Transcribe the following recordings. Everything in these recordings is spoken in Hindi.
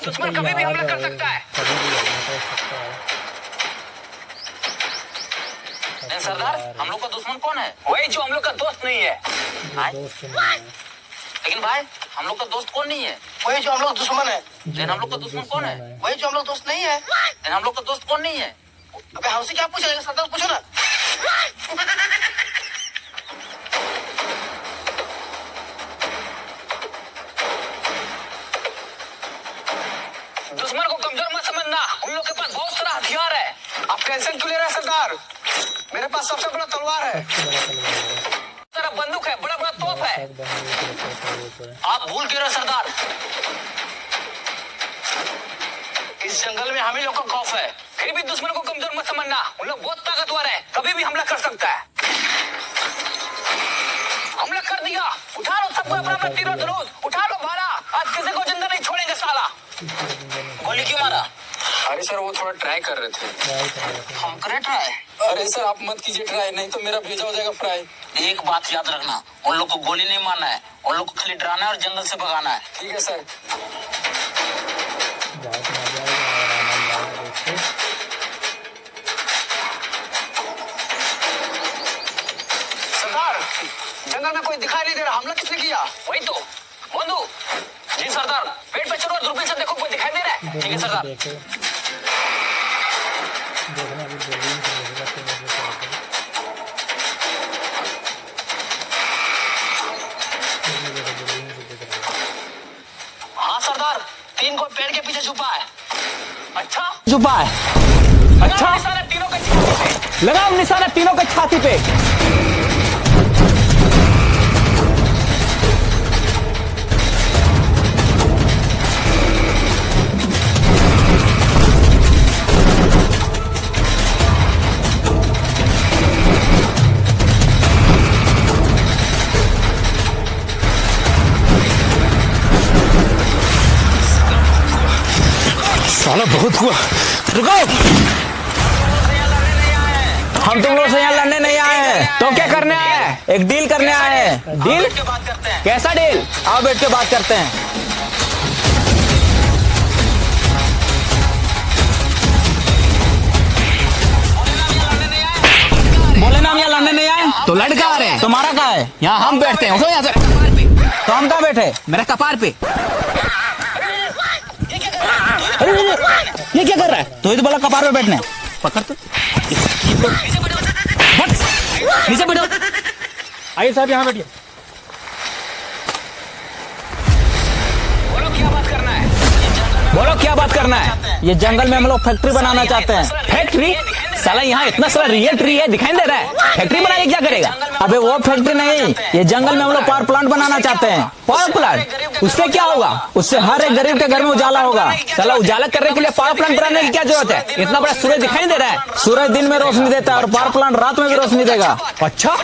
दुश्मन कभी भी हमला कर सकता है। सरदार, हम लोग का दुश्मन कौन है? वही जो हम लोग का दोस्त नहीं है। लेकिन भाई, हम लोग का दोस्त कौन नहीं है? वही जो हम लोग दुश्मन है। लेकिन हम लोग का दुश्मन कौन है? वही जो हम लोग दोस्त नहीं है। लेकिन हम लोग का दोस्त कौन नहीं है? अबे हमसे क्या पूछेगा सरदार, पूछो ना। दुश्मन को कमजोर मत समझना, उन लोग के पास बहुत सारा हथियार है। आप टेंशन क्यों ले रहे हैं सरदार? मेरे पास सबसे बड़ा तलवार है, सारा बंदूक है, बड़ा बड़ा तोप है। आप भूल क्यों रहे सरदार? इस जंगल में हम ही लोग का खौफ है। फिर भी दुश्मन को कमजोर मत समझना, उन लोग बहुत ताकतवर है, कभी भी हमला कर सकता है। हमला कर दिया, उठा लो सबको अपना अपना तीर और धनुष, उठा लो भाला, आज किसी को जिंदा नहीं छोड़ेंगे साला। गोली क्यों मारा? अरे सर, वो थोड़ा ट्राई कर रहे थे। हम करें ट्राई? अरे सर, आप मत कीजिए ट्राई, नहीं तो मेरा भेजा हो जाएगा फ्राई। एक बात याद रखना, उन लोग को गोली नहीं मारना है, उन लोग को खाली डराना है और जंगल से भगाना है। ठीक है सर। सरदार, जंगल में कोई दिखाई नहीं दे रहा, हमला किसने किया? वही तो बंदू। जी सरदार, पेड़ पे चलो और दूरबीन से देखो, कोई दिखाई दे रहा है? ठीक है सरदार। हाँ सरदार, 3 को पेड़ के पीछे छुपा है। अच्छा छुपा है? अच्छा, निशाना तीनों के छाती पे। लगाओ निशाना तीनों के छाती पे। साला बहुत हुआ, रुको। हम तुम लोग से यहाँ लड़ने नहीं आए हैं, तो क्या करने आए हैं? एक डील करने आए हैं। डील? कैसा डील? आओ बैठ के बात करते हैं। बोले ना हम यहाँ लड़ने नहीं आए, तो लड़ कहाँ आ रहे हैं? तुम्हारा कहाँ है? यहाँ हम बैठते हैं, उठो यहाँ से। तो हम कहाँ बैठे? मेरे कपार पे। ये क्या कर रहा है? तो ये तो बोला कपार पे बैठने। पकड़ तो नीचे बैठो। आइए साहब, यहाँ बैठिए। बोलो क्या बात करना है? बोलो क्या बात करना है? ये जंगल में हम लोग फैक्ट्री बनाना चाहते हैं। फैक्ट्री? साला यहाँ इतना सारा रियल ट्री है, दिखाई दे रहा है। फैक्ट्री बना के क्या करेगा? अबे वो फैक्ट्री नहीं, ये जंगल में हम लोग पावर प्लांट बनाना चाहते हैं। Power plant? उससे क्या होगा? उससे हर एक गरीब के घर में उजाला होगा। साला उजाला करने के लिए पावर प्लांट बनाने की क्या जरूरत है? इतना बड़ा सूरज दिखाई दे रहा है। सूरज दिन में रोशनी देता है और पावर प्लांट रात में भी रोशनी देगा। अच्छा,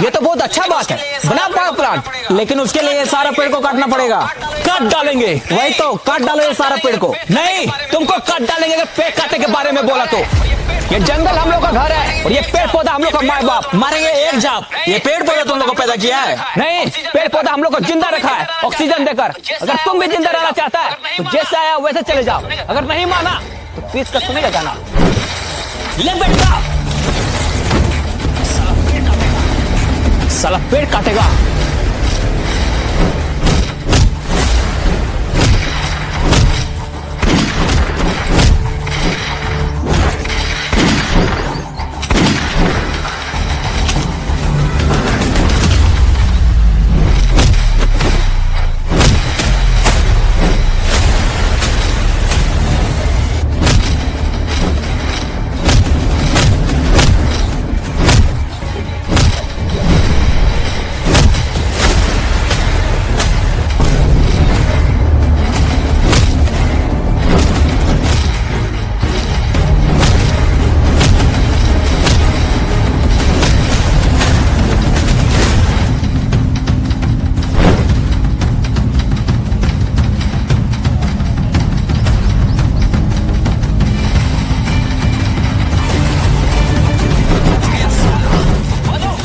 ये तो बहुत अच्छा बात है, बना पावर प्लांट। लेकिन उसके लिए ये सारा पेड़ को काटना पड़ेगा। काट डालेंगे? वही तो, काट डालो ये सारा पेड़ को। नहीं, तुमको काट डालेंगे अगर पेड़ काटने के बारे में बोला तो। ये जंगल हम लोग का घर है और ये पेड़ पौधा हम लोग का माँ बाप। मारेंगे एक जाप। ये पेड़ पौधा तुम लोग को पैदा किया है? नहीं, पेड़ पौधा हम लोग को जिंदा रखा है ऑक्सीजन देकर। अगर तुम भी जिंदा रहना चाहता है तो जैसे आया वैसे चले जाओ। अगर नहीं माना तो पीस कर सुनेगा जाना। ले बेटा, साला पेड़ काटेगा।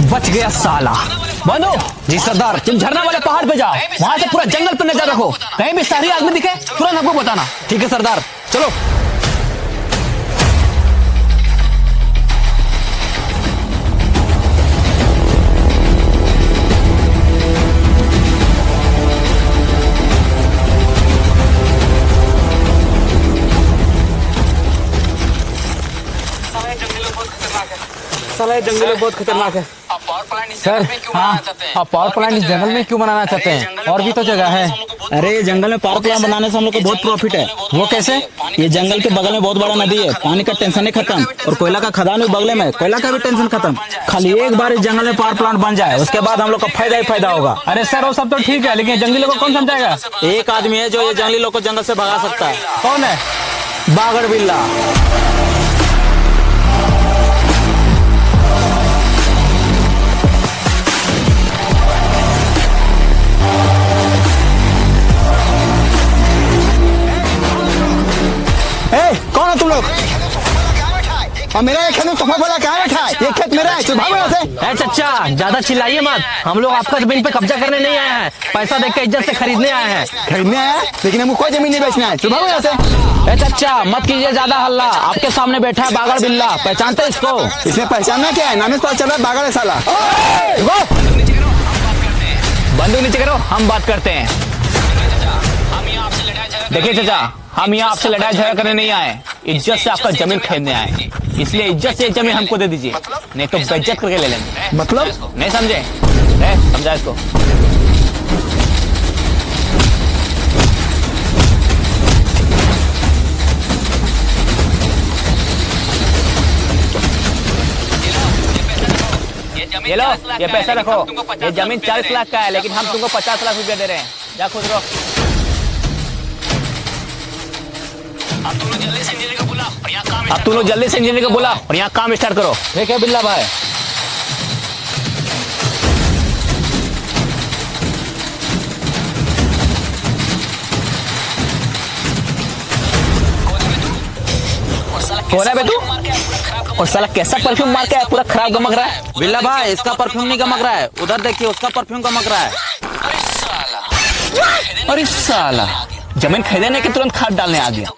बच गया साला। बंधु। जी सरदार। तुम झरना वाले पहाड़ पे जाओ, वहाँ से पूरा जंगल पर नजर रखो, कहीं भी शहरी आदमी दिखे तुरंत हमको बताना। ठीक है सरदार, चलो। साला ये जंगल बहुत खतरनाक है। सर हाँ, आप पावर प्लांट इस जंगल में क्यों बनाना चाहते हैं? और भी तो जगह है। अरे ये जंगल में पावर प्लांट बनाने से हम लोग को बहुत प्रॉफिट है। वो कैसे? ये जंगल के बगल में बहुत बड़ा नदी है, पानी का टेंशन ही खत्म, और कोयला का खदान भी बगल में, कोयला का भी टेंशन खत्म। खाली एक बार इस जंगल में पावर प्लांट बन जाए, उसके बाद हम लोग का फायदा ही फायदा होगा। अरे सर वो सब तो ठीक है, लेकिन जंगली लोग को कौन समझाएगा? एक आदमी है जो ये जंगली लोग को जंगल से भगा सकता है। कौन है? बागड़ बिल्ला। कौन हो तुम लोग? और मेरा ये खेत सफा बोला क्या बैठा है? ये खेत मेरा है, चुप भागो यहाँ से। चाचा ज्यादा चिल्लाइए मत, हम लोग आपका जमीन पे कब्जा करने नहीं आए हैं, पैसा देके इज्जत से खरीदने आए हैं। खरीदने आया, लेकिन हमको कोई जमीन नहीं बेचना है, चुप भागो यहाँ से। चाचा मत कीजिए ज्यादा हल्ला, आपके सामने बैठा है बागड़ बिल्ला, पहचानते हैं इसको? इसमें पहचानना क्या है? नाम से पता चल रहा है बागड़ है साला। बंदूक नीचे करो, हम बात करते हैं। देखिए चाचा, हम यहाँ आपसे लड़ाई झगड़ा करने नहीं आए, इज्जत से आपका जमीन खरीदने आए, इसलिए इज्जत से जमीन हमको दे दीजिए, नहीं तो बेइज्जत करके ले लेंगे। मतलब? नहीं समझे? समझा इसको। ये लो, ये पैसा रखो, ये जमीन 40 लाख का है, लेकिन हम तुमको 50 लाख रुपया दे रहे हैं, जा खुद रहो। अब तुम लोग जल्दी से इंजीनियर को बुला और यहाँ काम स्टार्ट करो। ठीक है बिल्ला भाई। कौन है बे तू? और साला कैसा परफ्यूम मार के पूरा खराब गमक रहा है। बिल्ला भाई इसका परफ्यूम नहीं गमक रहा है, उधर देखिए उसका परफ्यूम गमक रहा है। अरे साला जमीन खरीदने के तुरंत खाद डालने आ गया।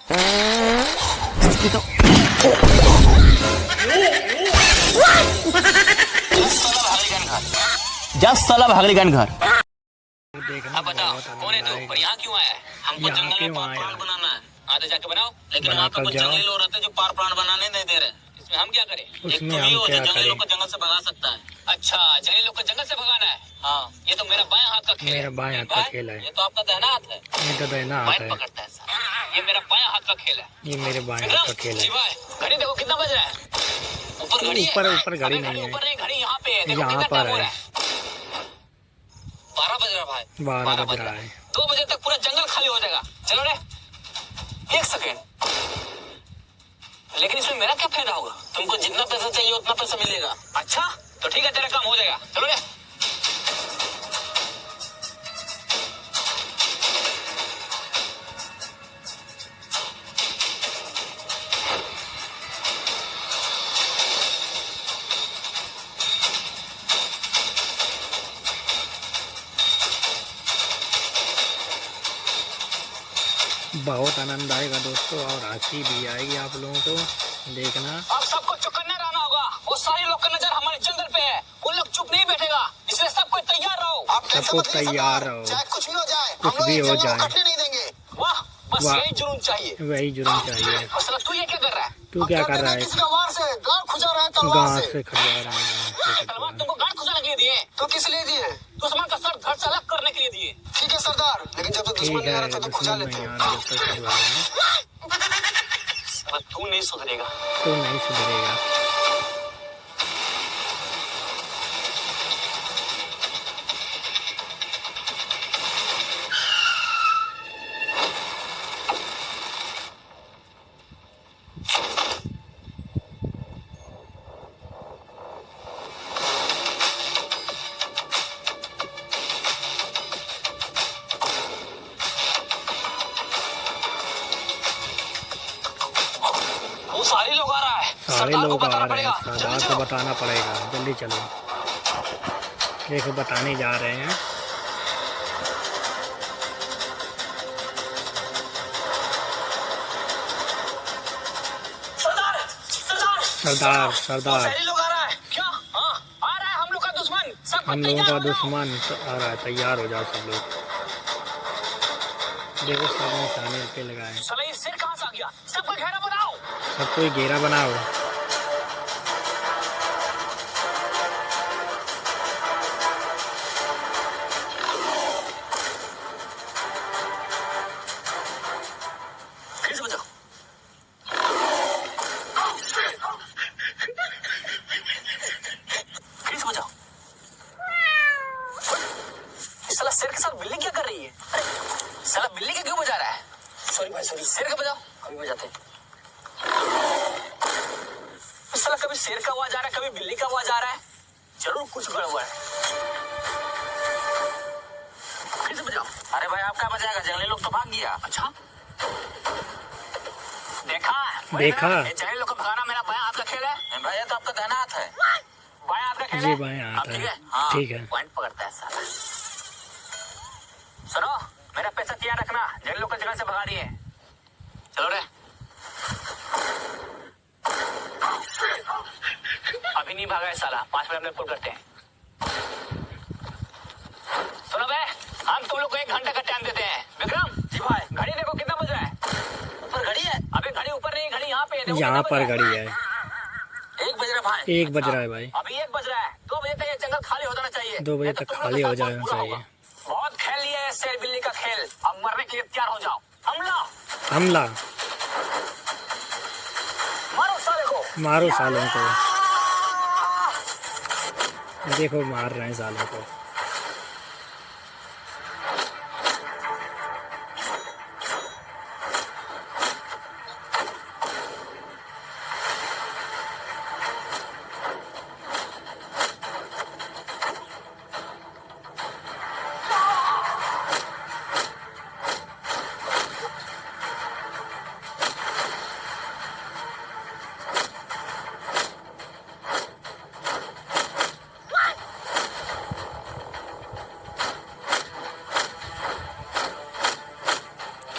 जस्ट साला भागलीगंज घर। अब बताओ कौन है तू और यहाँ क्यों आया है? हमको जंगल में पावर प्लांट बनाना है, आगे जाके बनाओ, लेकिन वहाँ पे कुछ जंगली लोग रहते हैं जो पावर प्लांट बनाने नहीं दे रहे। इसमें हम क्या करें? एक तुम ही हो जो जंगली लोग को जंगल से भगा सकता है। अच्छा जंगली लोग को जंगल से भगाना है? हाँ, ये तो मेरा बाएं हाथ का खेल है। मेरा बाएं हाथ का खेल है। ये तो आपका दाहिना हाथ है। ये तो दाहिना हाथ है। पकड़ता है सर। ये मेरा बाएं हाथ का खेल है। ये मेरे बाएं हाथ का खेल है। घड़ी देखो कितना बज रहा है? ऊपर घड़ी है। ऊपर घड़ी नहीं है, ऊपर नहीं, घड़ी यहाँ पे है, देखो यहाँ कितना पर टाइम हो है। रहा है? 12 बज रहा है भाई। 12 बज रहा है। 2 बजे तक पूरा जंगल खाली हो जाएगा। चलो रे, 1 सेकेंड। लेकिन इसमें मेरा क्या फायदा होगा? तुमको जितना पैसा चाहिए उतना पैसा मिलेगा। अच्छा तो ठीक है, तेरा काम हो जाएगा। चलो रे। बहुत आनंद आएगा दोस्तों, और हंसी भी आएगी आप लोगों को, देखना। अब सबको चौकन्ना रहना होगा। वो सारे लोग का नजर हमारे जंगल पे है, वो लोग चुप नहीं बैठेगा, इसलिए सबको तैयार रहो। सबको तैयार रहो, चाहे कुछ भी हो जाए, कुछ भी हो जाए। कटने नहीं देंगे। वाह, बस वाह। यही जुनून चाहिए। वही जुर्म चाहिए। और साला तू ये क्या कर रहा है? तू क्या कर रहा है? तलवार से गांड खुजा रहा है, गांव से खजा रहा है। तलवार तुमको गांड खुजाने के लिए दिए। तो किस लिए दिए? दुश्मन का सर धड़ से अलग करने के लिए दिए। ठीक है सरदार, लेकिन जब तक ठीक दुश्मन नहीं आ है, रहा था तो खुजा दुश्मन लेते नहीं हैं। आ रहा जब तक खजवा रहे हैं। साला तू नहीं सुधरेगा। तो नहीं सुधरेगा। वो सारे लोग आ रहा है। सारे सरदार को लोग आ बताना रहे हैं, पड़ेगा। सरदार को बताना पड़ेगा, जल्दी चलो। देखो बताने जा रहे हैं। सरदार सरदार लोग आ रहा है क्या? हाँ आ रहा है हम लोग का दुश्मन। सब हम लोगों का दुश्मन आ रहा है, तैयार हो जाओ सब लोग। देखो सब निशाने पे लगाए। साला ये सिर कहाँ से आ गया? सबको घेरा बनाओ। सब कोई घेरा बनाओ। फिर से बजाओ। फिर से बजाओ। इस साला सिर के साथ बिल्ली क्या कर रही है? साला बिल्ली का क्यों बजा रहा है? सॉरी भाई सॉरी। सिर का बजाओ। कभी बजाते हैं। इस साला कभी सिर का आवाज आ रहा है, कभी बिल्ली का आवाज आ रहा है। जरूर कुछ गड़बड़ है। फिर से बजाओ। अरे भाई आप क्या बजाएगा? जंगली लोग तो भाग गया। अच्छा देखा ये जंगली लोग को भगाना मेरा बायां हाथ का खेल है। भैया तो आपका दाहिना हाथ है। बायां हाथ का खेल जी है। बाएं हाथ ठीक है। है हाँ, ठीक है। पॉइंट पकड़ता है साला। सुनो मेरा पैसा तैयार रखना, जंगली लोग को जगह से भगा रही है। चलो रे। अभी नहीं भागा है साला, 5 मिनट में पुल करते हैं। सुनो बे, हम तुम लोग को 1 घंटे का टाइम देते हैं। विक्रम जी भाई घड़ी देखो कितना बज रहा है। ऊपर घड़ी है? अबे घड़ी ऊपर नहीं, घड़ी यहाँ पे है। देखो यहाँ कितना पर बज रहा घड़ी है। 1 बज रहा है भाई। 1 बज रहा है भाई। अभी 1 बज रहा है। 2 बजे तक ये जंगल खाली हो जाना चाहिए। 2 बजे तक खाली हो जाना चाहिए। बहुत खेल लिया है शेर बिल्ली का खेल, अब मरने के लिए तैयार हो जाओ। हमला हमला। मारो साले को। मारो सालों को। देखो मार रहे हैं सालों को।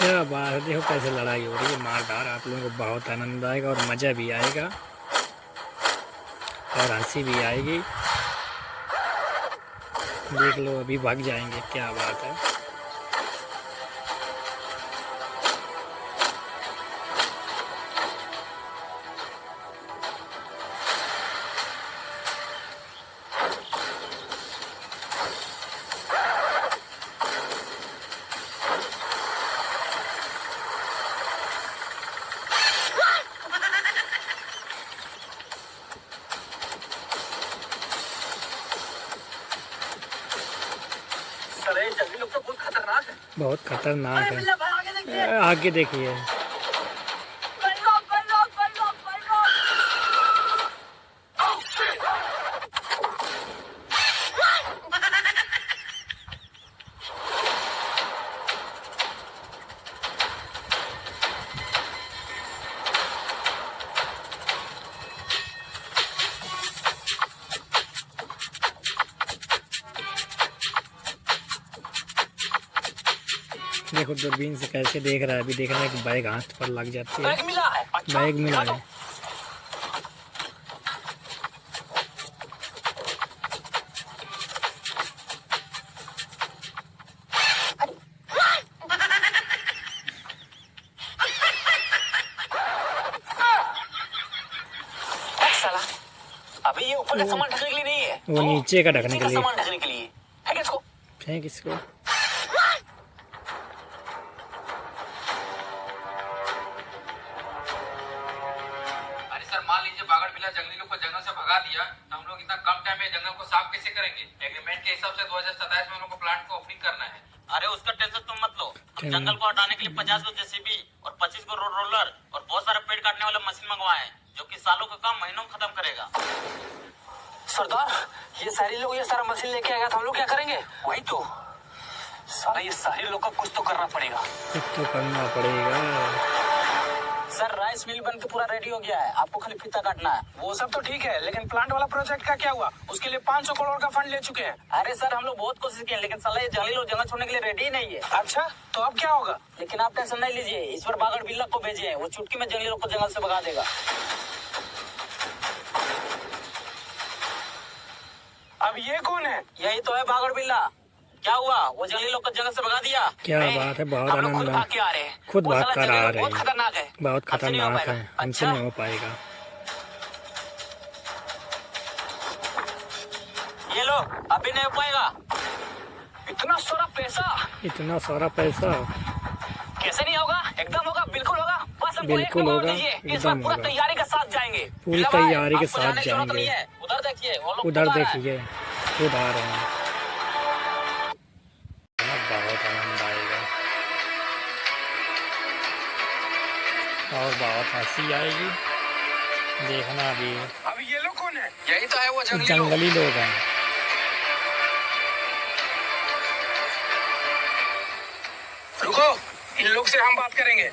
क्या बात है, देखो कैसे लड़ाई हो रही है मारदार। आप लोगों को बहुत आनंद आएगा और मज़ा भी आएगा और हंसी भी आएगी। देख लो अभी भाग जाएंगे, क्या बात है। जंगली लोग तो बहुत खतरनाक है। बहुत खतरनाक है। आगे देखिए। देखो दूरबीन से कैसे देख रहा है। अभी देख रहा है कि बैग हाथ पर लग जाती है। बैग मिला है। अच्छा, बैग मिला है। साला अभी ये ऊपर का सामान ढकने के लिए नहीं है, वो नीचे का ढकने के लिए। सामान ढकने के लिए है। इसको फेंक इसको। मान लीजिए बागड़ बिल्ला जंगली लोग को जंगल से भगा दिया, तो हम लोग इतना कम टाइम में जंगल को साफ कैसे करेंगे? एग्रीमेंट के हिसाब से 2027 में हम लोग को प्लांट को ओपनिंग करना है। अरे उसका टेंशन तुम मत लो। हम जंगल को हटाने के लिए 50 को जेसीबी और 25 को रोड रोलर और बहुत सारे पेड़ काटने वाला मशीन मंगवाए हैं, जो कि सालों का काम महीनों में खत्म करेगा। सरदार ये सारे लोग ये सारा मशीन लेके आएगा तो हम लोग क्या करेंगे? वही तो सारा ये सारे लोग को कुछ तो करना पड़ेगा। कुछ तो करना पड़ेगा। सर राइस मिल बन के पूरा रेडी हो गया है, आपको खाली फीता काटना है। वो सब तो ठीक है, लेकिन प्लांट वाला प्रोजेक्ट का क्या हुआ? उसके लिए 500 करोड़ का फंड ले चुके हैं। अरे सर हम लोग बहुत कोशिश किए लेकिन साला ये जंगली लोग जंगल छोड़ने के लिए रेडी ही नहीं है। अच्छा, तो अब क्या होगा? लेकिन आप टेंशन नहीं लीजिए, इस पर बागड़ बिल्ला को भेजे हैं, वो चुटकी में जंगली लोग को जंगल से भगा देगा। अब ये कौन है? यही तो है बागड़ बिल्ला। क्या हुआ, वो जंगली लोग को जंगल से भगा दिया? क्या नहीं, बात है, बहुत हम लोग खुद आनंद भाग के आ रहे हैं। खुद वो भाग साला कर जंगली आ लोग रहे बहुत हैं। खतरनाक है, बहुत हमसे नहीं हो खतरनाक है, पाएगा। हमसे अच्छा नहीं हो पाएगा। ये लो, अभी नहीं हो पाएगा। इतना सारा पैसा इतना सारा पैसा कैसे नहीं होगा? एकदम होगा, बिल्कुल होगा। बस हमको बिल्कुल एक मौका होगा, दीजिए, इस एकदम बार पूरा होगा। तैयारी के साथ जाएंगे। पूरी बिल्ला भाई, तैयारी के आपको साथ जाने की जरूरत नहीं जाएंगे। है। उधर देखिए, वो लोग उधर खुद आ रहे हैं। देखिए, खुद आ रहे हैं। बहुत आनंद आएगा और बहुत हंसी आएगी। देखना अभी अब ये लोग कौन है? यही तो है वो जंगली लोग। जंगली लोग हैं। रुको, इन लोग से हम बात करेंगे।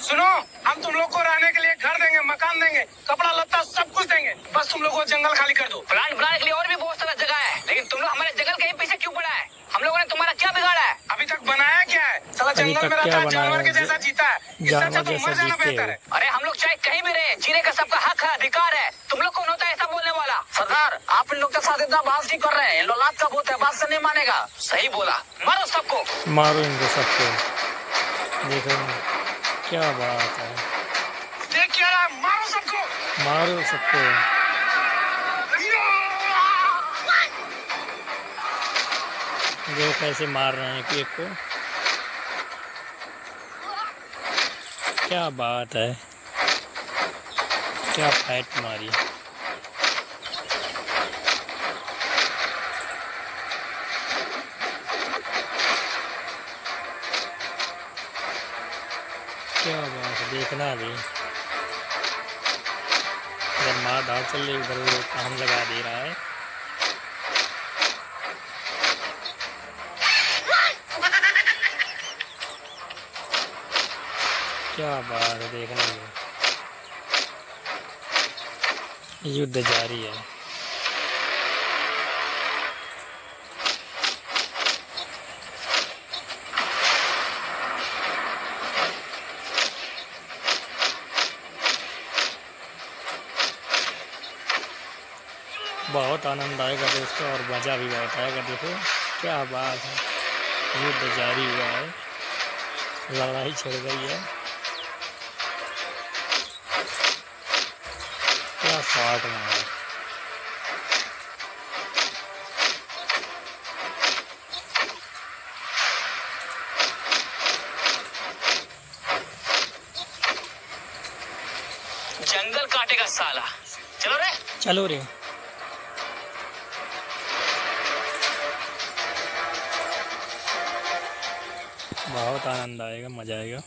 सुनो, हम तुम लोग को रहने के लिए घर देंगे, मकान देंगे, कपड़ा लत्ता सब कुछ देंगे, बस तुम लोग को जंगल खाली कर दो। प्लांट बनाने के लिए और भी बहुत सारा जगह है, लेकिन तुम लोग हमारे जंगल के ही पीछे क्यों पड़ा है? हम लोगों ने तुम्हारा क्या बिगाड़ा है? अभी तक बनाया क्या है? साला अभी जंगल तक में रहता क्या है, जानवर बनाया के है? जैसा जीता है। इससे अच्छा जानवर तुम जैसा मर जाना जीते बेहतर हो। है। अरे हम लोग चाहे कहीं भी रहे, जीने का सबका हक है, अधिकार है। तुम लोग कौन होता है ऐसा बोलने वाला? सरदार, आप इन लोग के साथ इतना बहस क्यों कर रहे हैं? इन लोग लात का भूत है, बात से नहीं मानेगा। सही बोला, मारो सबको। मारो इनको सबको। देखो क्या बात है, देख क्या रहा है? मारो सबको। मारो सबको। जो कैसे मार रहे हैं केक को। क्या बात है, क्या फाइट मारी। क्या बात है, देखना भी। इधर मार धाड़ चल रही, उधर वो काम लगा दे रहा है। क्या बात है, देखना भी। युद्ध जारी है। बहुत आनंद आएगा दोस्तों और मज़ा भी बहुत आएगा। देखो क्या बात है, युद्ध जारी हुआ है, लड़ाई छिड़ गई है। क्या शॉट मारा। जंगल काटेगा साला। चलो रे। चलो रे। बहुत आनंद आएगा, मज़ा आएगा।